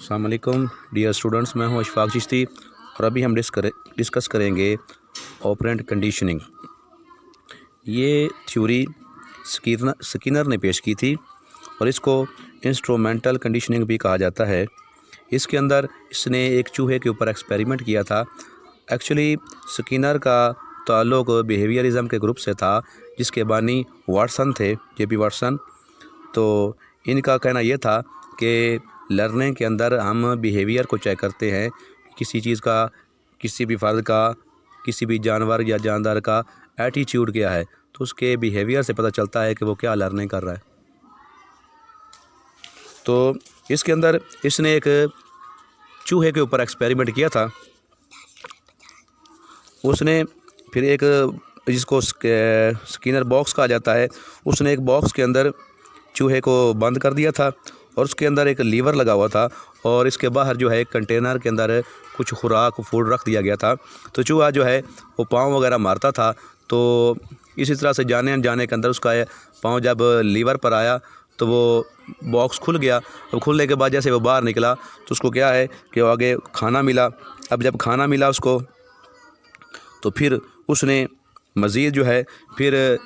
अस्सलाम वालेकुम dear students, मैं हूं अशफाक चिश्ती और अभी हम डिस्कस करेंगे ऑपरेंट कंडीशनिंग। ये थ्योरी स्किनर ने पेश की थी और इसको इंस्ट्रूमेंटल कंडीशनिंग भी कहा जाता है। इसके अंदर इसने एक चूहे के ऊपर एक्सपेरिमेंट किया था। एक्चुअली स्किनर का ताल्लुक बिहेवियरिज्म के ग्रुप से था, जिसके बानी वाटसन थे, जेपी वाटसन। तो इनका कहना यह था कि लर्निंग के अंदर हम बिहेवियर को चेक करते हैं, किसी चीज़ का, किसी भी फ़र्द का, किसी भी जानवर या जानदार का एटीट्यूड क्या है, तो उसके बिहेवियर से पता चलता है कि वो क्या लर्निंग कर रहा है। तो इसके अंदर इसने एक चूहे के ऊपर एक्सपेरिमेंट किया था। उसने फिर एक, जिसको स्किनर बॉक्स कहा जाता है, उसने एक बॉक्स के अंदर चूहे को बंद कर दिया था और उसके अंदर एक लीवर लगा हुआ था और इसके बाहर जो है एक कंटेनर के अंदर कुछ खुराक फूड रख दिया गया था। तो चूहा जो है वो पाँव वगैरह मारता था। तो इसी तरह से जाने अनजाने के अंदर उसका पाँव जब लीवर पर आया तो वो बॉक्स खुल गया। अब खुलने के बाद जैसे वो बाहर निकला तो उसको क्या है कि वो आगे खाना मिला। अब जब खाना मिला उसको, तो फिर उसने मज़ीद जो है फिर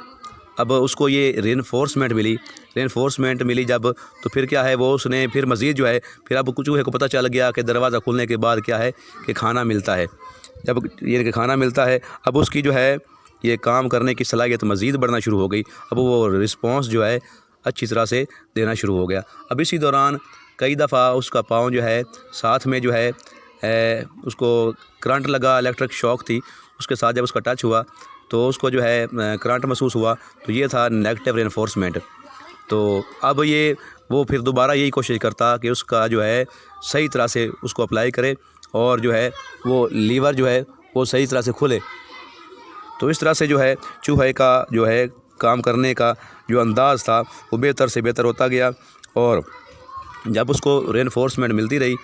अब उसको ये रेनफोर्समेंट मिली जब, तो फिर क्या है वो उसने फिर मज़ीद जो है फिर अब चूहे को पता चल गया कि दरवाज़ा खुलने के बाद क्या है कि खाना मिलता है। जब ये कि खाना मिलता है, अब उसकी जो है ये काम करने की सलाहियत मज़ीद बढ़ना शुरू हो गई। अब वो रिस्पॉन्स जो है अच्छी तरह से देना शुरू हो गया। अब इसी दौरान कई दफ़ा उसका पाँव जो है साथ में जो है उसको करंट लगा, इलेक्ट्रिक शॉक थी, उसके साथ जब उसका टच हुआ तो उसको जो है करंट महसूस हुआ। तो ये था नेगेटिव रेनफोर्समेंट। तो अब ये वो फिर दोबारा यही कोशिश करता कि उसका जो है सही तरह से उसको अप्लाई करे और जो है वो लीवर जो है वो सही तरह से खुले। तो इस तरह से जो है चूहे का जो है काम करने का जो अंदाज़ था वो बेहतर से बेहतर होता गया। और जब उसको रेनफोर्समेंट मिलती रही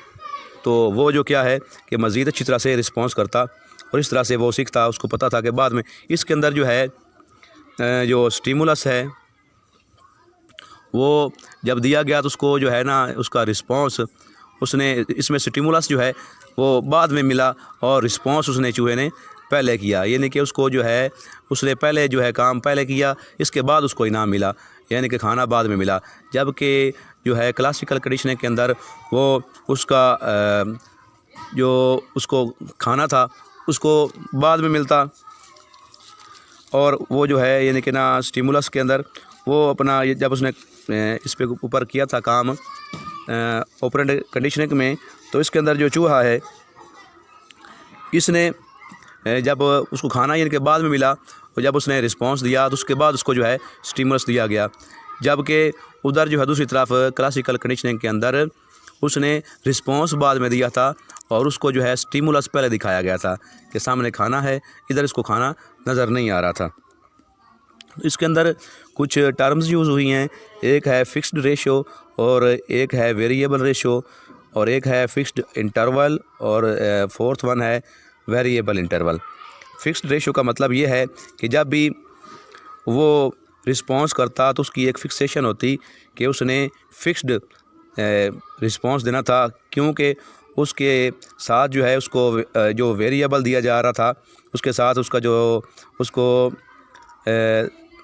तो वो जो क्या है कि मज़ीद अच्छी तरह से रिस्पॉन्स करता और इस तरह से वो सीखता। उसको पता था कि बाद में इसके अंदर जो है जो स्टिमुलस है वो जब दिया गया तो उसको जो है ना उसका रिस्पॉन्स उसने इसमें स्टिमुलस जो है वो बाद में मिला और रिस्पॉन्स उसने चूहे ने पहले किया। यानी कि उसको जो है उसने पहले जो है काम पहले किया, इसके बाद उसको इनाम मिला, यानी कि खाना बाद में मिला। जबकि जो है क्लासिकल कंडीशनिंग के अंदर वो उसका जो उसको खाना था उसको बाद में मिलता और वो जो है यानी कि ना स्टिमुलस के अंदर वो अपना जब उसने इस पे ऊपर किया था काम ऑपरेंट कंडीशनिंग में, तो इसके अंदर जो चूहा है इसने जब उसको खाना यानी कि बाद में मिला और जब उसने रिस्पांस दिया तो उसके बाद उसको जो है स्टिमुलस दिया गया। जबकि उधर जो है दूसरी तरफ क्लासिकल कंडीशनिंग के अंदर उसने रिस्पांस बाद में दिया था और उसको जो है स्टिमुलस पहले दिखाया गया था कि सामने खाना है, इधर इसको खाना नज़र नहीं आ रहा था। इसके अंदर कुछ टर्म्स यूज़ हुई हैं, एक है फिक्स्ड रेशो और एक है वेरिएबल रेशो और एक है फिक्स्ड इंटरवल और फोर्थ वन है वेरिएबल इंटरवल। फिक्स्ड रेशो का मतलब ये है कि जब भी वो रिस्पॉन्स करता तो उसकी एक फिक्सेशन होती कि उसने फिक्स्ड रिस्पॉन्स देना था, क्योंकि उसके साथ जो है उसको जो वेरिएबल दिया जा रहा था उसके साथ उसका जो उसको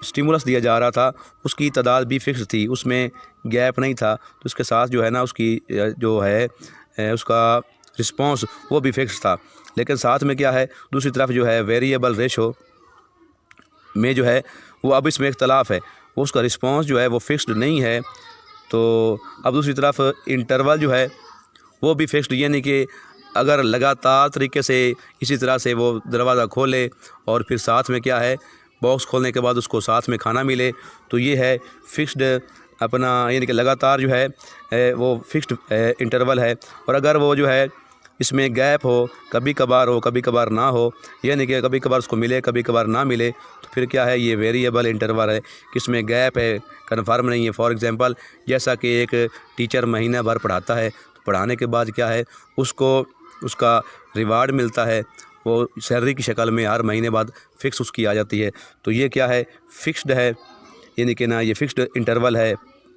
स्टिमुलस दिया जा रहा था उसकी तादाद भी फिक्स थी, उसमें गैप नहीं था। तो उसके साथ जो है ना उसकी जो है उसका रिस्पॉन्स वो भी फिक्स था। लेकिन साथ में क्या है दूसरी तरफ जो है वेरिएबल रेशो में जो है वो अब इसमें इख्तलाफ है, वो उसका रिस्पॉन्स जो है वो फिक्स्ड नहीं है। तो अब दूसरी तरफ इंटरवल जो है वो भी फिक्स्ड, यानी कि अगर लगातार तरीके से इसी तरह से वो दरवाज़ा खोले और फिर साथ में क्या है बॉक्स खोलने के बाद उसको साथ में खाना मिले, तो ये है फिक्स्ड अपना, यानी कि लगातार जो है वो फिक्स्ड इंटरवल है। और अगर वो जो है इसमें गैप हो, कभी कभार ना हो, यानी कि कभी कभार उसको मिले कभी कभार ना मिले, तो फिर क्या है ये वेरिएबल इंटरवल है, किसमें गैप है, कन्फर्म नहीं है। फॉर एग्जांपल जैसा कि एक टीचर महीना भर पढ़ाता है, तो पढ़ाने के बाद क्या है उसको उसका रिवार्ड मिलता है, वो सैलरी की शक्ल में हर महीने बाद फ़िक्स उसकी आ जाती है। तो ये क्या है फिक्स्ड है, यानी कि ना ये फिक्स्ड इंटरवल है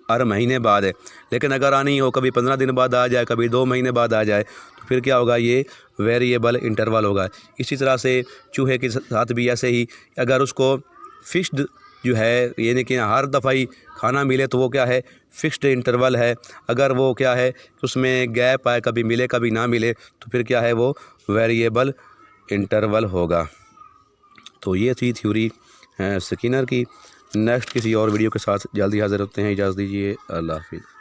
हर महीने बाद है। लेकिन अगर आनी हो कभी 15 दिन बाद आ जाए, कभी 2 महीने बाद आ जाए, तो फिर क्या होगा, ये वेरिएबल इंटरवल होगा। इसी तरह से चूहे के साथ भी ऐसे ही, अगर उसको फिक्स्ड जो है यानी कि हर दफ़ा ही खाना मिले तो वो क्या है, फिक्स्ड इंटरवल है। अगर वो क्या है कि उसमें गैप आए, कभी मिले कभी ना मिले, तो फिर क्या है, वो वेरिएबल इंटरवल होगा। तो ये थी थ्योरी स्किनर की। नेक्स्ट किसी और वीडियो के साथ जल्दी हाज़िर होते हैं। इजाज़त दीजिए, अल्लाह हाफ़िज़।